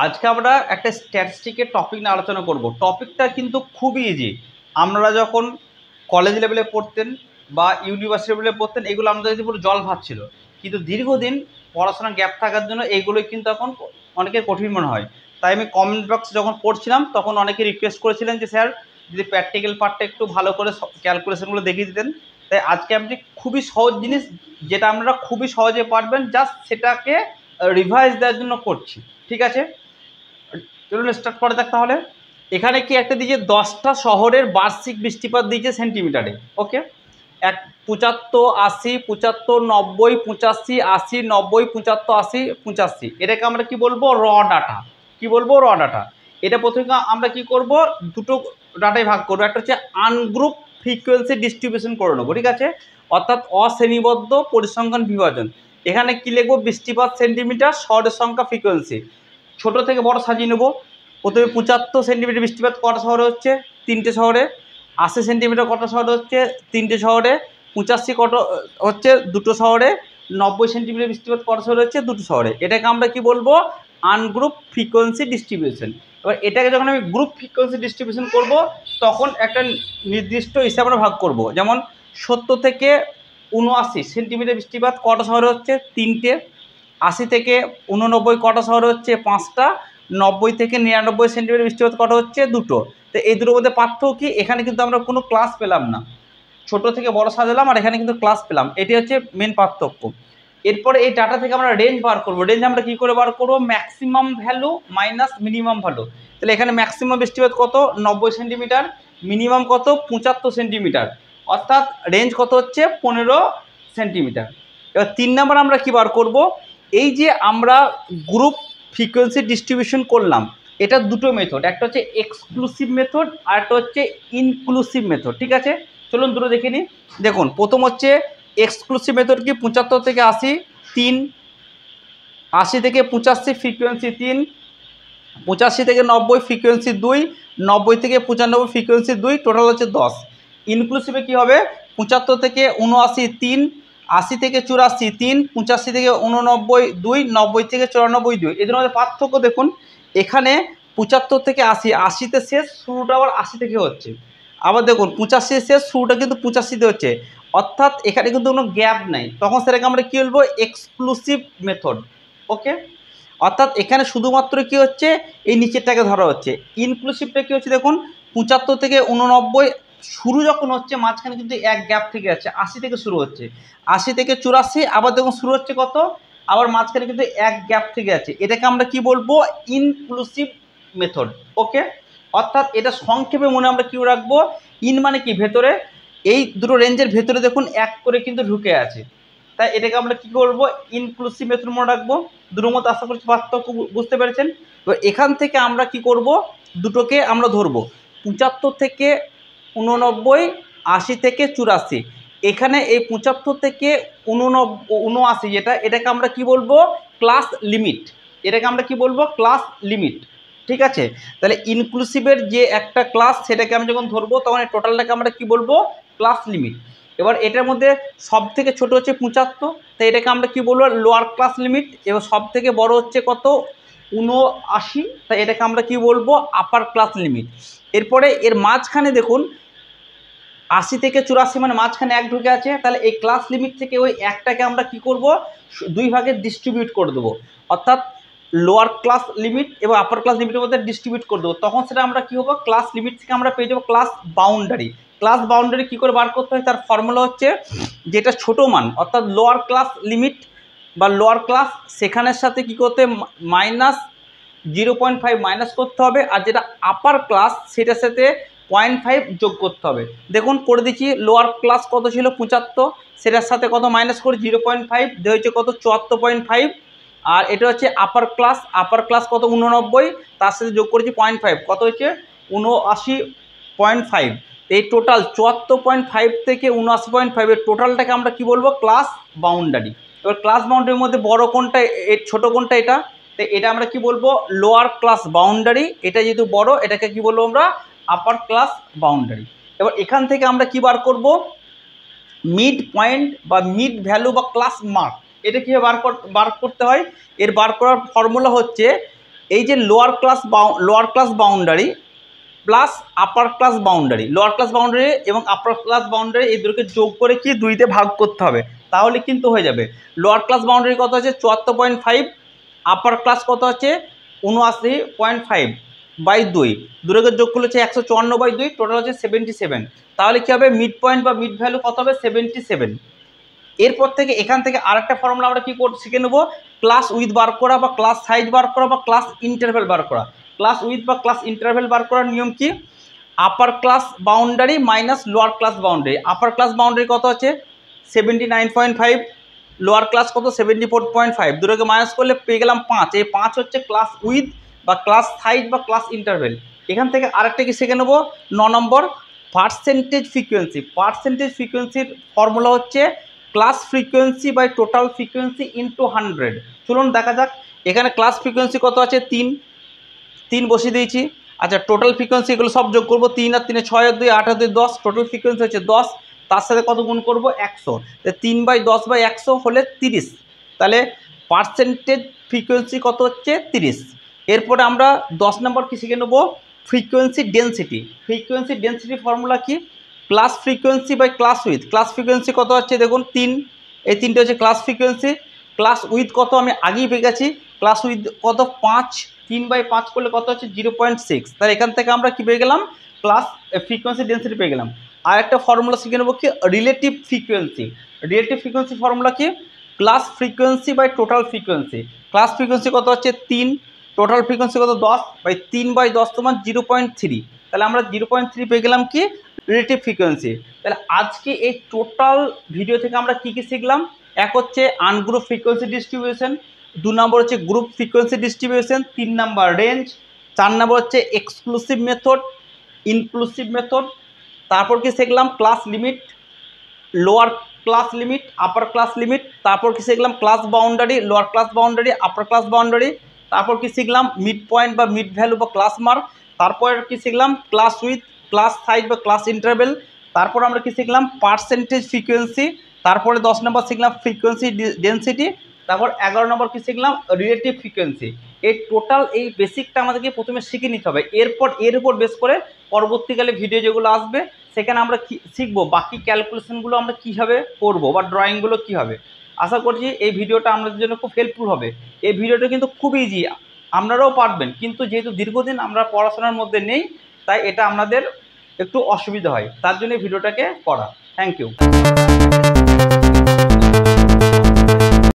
আজকে আমরা একটা স্ট্যাটিস্টিকের টপিক নিয়ে আলোচনা করব। টপিকটা কিন্তু খুবই ইজি। আমরা যখন কলেজ লেভেলে পড়তেন বা ইউনিভার্সিটি লেভেলে পড়তেন, এগুলো আমাদের কাছে পুরো জল ভাত ছিল। কিন্তু দীর্ঘদিন পড়াশোনার গ্যাপ থাকার জন্য এইগুলোই কিন্তু এখন অনেকের কঠিন মনে হয়। তাই আমি কমেন্ট বক্স যখন পড়ছিলাম তখন অনেকে রিকোয়েস্ট করেছিলেন যে স্যার যদি প্র্যাকটিক্যাল পার্টটা একটু ভালো করে ক্যালকুলেশনগুলো দেখিয়ে দিতেন। তাই আজকে আমি খুবই সহজ জিনিস, যেটা আপনারা খুবই সহজে পারবেন, জাস্ট সেটাকে রিভাইজ দেওয়ার জন্য করছি। ঠিক আছে, চলুন স্টার্ট করা যাক তাহলে। এখানে কি একটা দিয়েছে 10টা শহরের বার্ষিক বৃষ্টিপাত দিয়েছে সেন্টিমিটারে। ওকে, 75, 80, 75, 90, 85, 80, 90, 75, 80, 85, এটাকে আমরা কি বলবো? র ডাটা। কি বলবো? র ডাটা। এটা প্রথমে আমরা কি করব, দুটো ডাটায় ভাগ করবো। একটা হচ্ছে আনগ্রুপ ফ্রিকোয়েন্সি ডিস্ট্রিবিউশন করে নেবো, ঠিক আছে, অর্থাৎ অশ্রেণীবদ্ধ পরিসংখ্যান বিভাজন। এখানে কি লিখবো? বৃষ্টিপাত সেন্টিমিটার, শহরের সংখ্যা, ফ্রিকোয়েন্সি। ছোট থেকে বড় সাজিয়ে নেবো। প্রথমে 75 সেন্টিমিটার বৃষ্টিপাত কটা শহরে হচ্ছে? 3টে শহরে। 80 সেন্টিমিটার কটা শহরে হচ্ছে? 3টে শহরে। 85 কত হচ্ছে? 2টো শহরে। 90 সেন্টিমিটার বৃষ্টিপাত কটা শহরে হচ্ছে? 2টো শহরে। এটাকে আমরা কি বলবো? Ungroup frequency distribution. এবার এটাকে যখন আমি গ্রুপ ফ্রিকোয়েন্সি ডিস্ট্রিবিউশন করব, তখন একটা নির্দিষ্ট হিসাবে আমরা ভাগ করব। যেমন 70 থেকে 79 সেন্টিমিটার বৃষ্টিপাত কটা শহরে হচ্ছে? 3টে। 80 থেকে 89 কটা শহরে হচ্ছে? 5টা। 90 থেকে 99 সেন্টিমিটার বৃষ্টিপাত কটা হচ্ছে? 2টো। তো এই দুটোর মধ্যে পার্থক্য কি? এখানে কিন্তু আমরা কোনো ক্লাস পেলাম না, ছোট থেকে বড় সাজালাম আর এখানে কিন্তু ক্লাস পেলাম। এটি হচ্ছে মেন পার্থক্য। এরপরে এই ডাটা থেকে আমরা রেঞ্জ বার করবো। রেঞ্জ আমরা কি করে বার করবো? Maximum value minus minimum value. তাহলে এখানে ম্যাক্সিমাম বৃষ্টিপাত কত? 90 সেন্টিমিটার। মিনিমাম কত? 75 সেন্টিমিটার। অর্থাৎ রেঞ্জ কত হচ্ছে? 15 সেন্টিমিটার। এবার 3 নাম্বার আমরা কি বার করব? এই যে আমরা গ্রুপ ফ্রিকোয়েন্সি ডিস্ট্রিবিউশন করলাম, এটা দুটো মেথড, একটা হচ্ছে এক্সক্লুসিভ মেথড আর একটা হচ্ছে ইনক্লুসিভ মেথড। ঠিক আছে, চলুন দুটো দেখে নিই। দেখুন, প্রথম হচ্ছে এক্সক্লুসিভ মেথড কি? 75 থেকে 80 3, 80 থেকে 85 ফ্রিকোয়েন্সি 3, 85 থেকে 90 ফ্রিকোয়েন্সি 2, 90 থেকে 95 ফ্রিকোয়েন্সি 2, টোটাল হচ্ছে 10। ইনক্লুসিভে কি হবে? 75 থেকে 79 3, 80 থেকে 84 3, 85 থেকে 89 2, 90 থেকে 94 2। এদের মধ্যে পার্থক্য দেখুন, এখানে 75 থেকে 80, 80তে শেষ, শুরুটা আবার 80 থেকে হচ্ছে। আবার দেখুন 85 শেষ, শুরুটা কিন্তু 85তে হচ্ছে। অর্থাৎ এখানে কিন্তু কোনো গ্যাপ নাই। তখন সেটাকে আমরা কী বলবো? Exclusive method. ওকে, অর্থাৎ এখানে শুধুমাত্র কি হচ্ছে? এই নিচেরটাকে ধরা হচ্ছে। ইনক্লুসিভটা কি হচ্ছে? দেখুন 75 থেকে 89 শুরু যখন হচ্ছে, মাঝখানে কিন্তু এক গ্যাপ থেকে যাচ্ছে। 80 থেকে শুরু হচ্ছে, 80 থেকে 84 আবার দেখুন শুরু হচ্ছে কত? আবার মাঝখানে কিন্তু এক গ্যাপ থেকে যাচ্ছে। এটাকে আমরা কি বলবো? Inclusive method. ওকে, অর্থাৎ এটা সংক্ষেপে মনে আমরা কি রাখবো? ইন মানে কি? ভেতরে। এই দুটো রেঞ্জের ভেতরে দেখুন এক করে কিন্তু ঢুকে আছে, তাই এটাকে আমরা কি করবো? ইনক্লুসিভ মেথড মনে রাখবো। দুটোর মধ্যে আশা করছি পার্থক্য বুঝতে পেরেছেন। তো এখান থেকে আমরা কি করব? দুটোকে আমরা ধরবো, 75 থেকে 89, 80 থেকে 84। এখানে এই 75 থেকে 79 যেটা, এটাকে আমরা কি বলবো? Class limit. এটাকে আমরা কি বলবো? Class limit. ঠিক আছে, তাহলে ইনক্লুসিভের যে একটা ক্লাস, সেটাকে আমি যখন ধরবো তখন এই টোটালটাকে আমরা কি বলবো? Class limit. এবার এটার মধ্যে সব থেকে ছোট হচ্ছে 75, তাই এটাকে আমরা কি বলবো? Lower class limit. এবার সব থেকে বড় হচ্ছে কত? 79, তাই এটাকে আমরা কি বলবো? Upper class limit. এরপরে এর মাঝখানে দেখুন 80 থেকে 84 মানে মাঝখানে এক ঢুকে আছে, তাহলে এই ক্লাস লিমিট থেকে ওই একটাকে আমরা কি করব? দুই ভাগে ডিস্ট্রিবিউট করে দেবো। অর্থাৎ লোয়ার ক্লাস লিমিট এবং আপার ক্লাস লিমিটের মধ্যে ডিস্ট্রিবিউট করে দেবো। তখন সেটা আমরা কি হবো? ক্লাস লিমিট থেকে আমরা পেয়ে যাবো ক্লাস বাউন্ডারি। ক্লাস বাউন্ডারি কী করে বার করতে হয়? তার ফর্মুলা হচ্ছে, যেটা ছোট মান অর্থাৎ লোয়ার ক্লাস লিমিট বা লোয়ার ক্লাস, সেখানের সাথে কি করতে? মাইনাস 0.5 মাইনাস করতে হবে। আর যেটা আপার ক্লাস, সেটার সাথে 0.5 যোগ করতে হবে। দেখুন করে দিচ্ছি, লোয়ার ক্লাস কত ছিল? 75, সেটার সাথে কত মাইনাস করে? 0.5 দেওয়া হচ্ছে কত? 74.5। আর এটা হচ্ছে আপার ক্লাস। আপার ক্লাস কত? 89, তার সাথে যোগ করেছি 0.5, কত হচ্ছে? 79.5। এই টোটাল 74.5 থেকে 79.5 এর টোটালটাকে আমরা কি বলবো? Class boundary. এবার ক্লাস বাউন্ডারির মধ্যে বড় কোনটা, এর ছোট কোনটা? এটা। তো এটা আমরা কি বলবো? Lower class boundary. এটা যেহেতু বড়, এটাকে কি বলবো আমরা? Upper class boundary. এবার এখান থেকে আমরা কি বার করব? মিড পয়েন্ট বা মিড ভ্যালু বা ক্লাস মার্ক। এটা কীভাবে বার করতে হয়? এর বার করার ফর্মুলা হচ্ছে এই যে lower class boundary plus upper class boundary, lower class boundary এবং আপার ক্লাস বাউন্ডারি এই দুটোকে যোগ করে কি 2 তে ভাগ করতে হবে, তাহলে কিন্তু হয়ে যাবে। লোয়ার ক্লাস বাউন্ডারি কত আছে 74.5, আপার ক্লাস কত আছে 79.5 বাই 2, দুটোকে যোগ করলে হচ্ছে 154/2, টোটাল হচ্ছে 77। তাহলে কী হবে, মিড পয়েন্ট বা মিড ভ্যালু কত হবে 77। এরপর থেকে এখান থেকে আরেকটা ফর্মুলা আমরা কী শিখে নেব, ক্লাস উইথ বার করা বা ক্লাস সাইজ বার করা বা ক্লাস ইন্টারভ্যাল বার করা। ক্লাস উইথ বা ক্লাস ইন্টারভ্যাল বার করার নিয়ম কি, upper class boundary minus lower class boundary. Upper class boundary কত আছে 79.5, লোয়ার ক্লাস কত 74.5, দুটোকে মাইনাস করলে পেয়ে গেলাম 5। এই 5 হচ্ছে ক্লাস উইথ বা ক্লাস সাইজ বা ক্লাস ইন্টারভ্যাল। এখান থেকে আরেকটা কি শিখে নেব 9 নম্বর, পার্সেন্টেজ ফ্রিকোয়েন্সি। পার্সেন্টেজ ফ্রিকোয়েন্সির ফর্মুলা হচ্ছে class frequency by total frequency into 100। চলুন দেখা যাক, এখানে ক্লাস ফ্রিকোয়েন্সি কত আছে 3 বসিয়ে দিয়েছি। আচ্ছা, টোটাল ফ্রিকোয়েন্সি এগুলো সব যোগ করবো, 3 আর 3 6 আর 2 8 আর 2 10, টোটাল ফ্রিকোয়েন্সি হচ্ছে 10, তার সাথে কত গুণ করবো 100, 3/10/100 হলে 30। তাহলে পার্সেন্টেজ ফ্রিকোয়েন্সি কত হচ্ছে 30। এরপরে আমরা 10 নম্বর কি শিখে নেবো, frequency density. Frequency density formula কি, class frequency by class with. Class frequency কত হচ্ছে দেখুন 3, এই 3টে হচ্ছে ক্লাস ফ্রিকোয়েন্সি। ক্লাস উইথ কত আমি আগেই পেয়ে গেছি, ক্লাস উইথ কত 5, 3/5 করলে কত হচ্ছে 0.6। তাহলে এখান থেকে আমরা কি পেয়ে গেলাম, ক্লাস ফ্রিকোয়েন্সি ডেন্সিটি পেয়ে গেলাম। আর একটা ফর্মুলা শিখে নেবো কি, relative frequency. Relative frequency formula কি, class frequency by total frequency. Class frequency কত হচ্ছে 3, টোটাল ফ্রিকোয়েন্সি কত 10, 3/10 সমান 0.3। তাহলে আমরা 0.3 পেয়ে গেলাম কি রিলেটিভ ফ্রিকোয়েন্সি। তাহলে আজকে এই টোটাল ভিডিও থেকে আমরা কি কি শিখলাম, এক হচ্ছে আনগ্রুপ ফ্রিকোয়েন্সি ডিস্ট্রিবিউশন, 2 নম্বর হচ্ছে গ্রুপ ফ্রিকোয়েন্সি ডিস্ট্রিবিউশন, 3 নম্বর রেঞ্জ, 4 নম্বর হচ্ছে এক্সক্লুসিভ মেথড, ইনক্লুসিভ মেথড। তারপর কি শিখলাম class limit, lower class limit, upper class limit. তারপর কি শিখলাম class boundary, lower class boundary, upper class boundary. তারপর কি শিখলাম মিড পয়েন্ট বা মিড ভ্যালু বা ক্লাস মার্ক। তারপর কি শিখলাম ক্লাস উইথ, ক্লাস সাইজ বা ক্লাস ইন্টারভেল। তারপর আমরা কি শিখলাম পার্সেন্টেজ ফ্রিকোয়েন্সি। তারপরে 10 নম্বর শিখলাম ফ্রিকোয়েন্সি ডেন্সিটি। তারপর 11 নম্বর কি শিখলাম রিলেটিভ ফ্রিকোয়েন্সি। এই টোটাল এই বেসিকটা আমাদেরকে প্রথমে শিখে নিতে হবে। এর উপর বেস করে পরবর্তীকালে ভিডিও যেগুলো আসবে সেখানে আমরা শিখবো বাকি ক্যালকুলেশনগুলো আমরা কীভাবে করবো বা ড্রয়িংগুলো কী হবে। আশা করছি এই ভিডিওটা আমাদের জন্য খুব হেল্পফুল হবে। এই ভিডিওটা কিন্তু খুব ইজি, আপনারাও পারবেন, কিন্তু যেহেতু দীর্ঘদিন আমরা পড়াশোনার মধ্যে নেই তাই এটা আপনাদের একটু অসুবিধা হয়, তার জন্য ভিডিওটাকে করা। Thank you.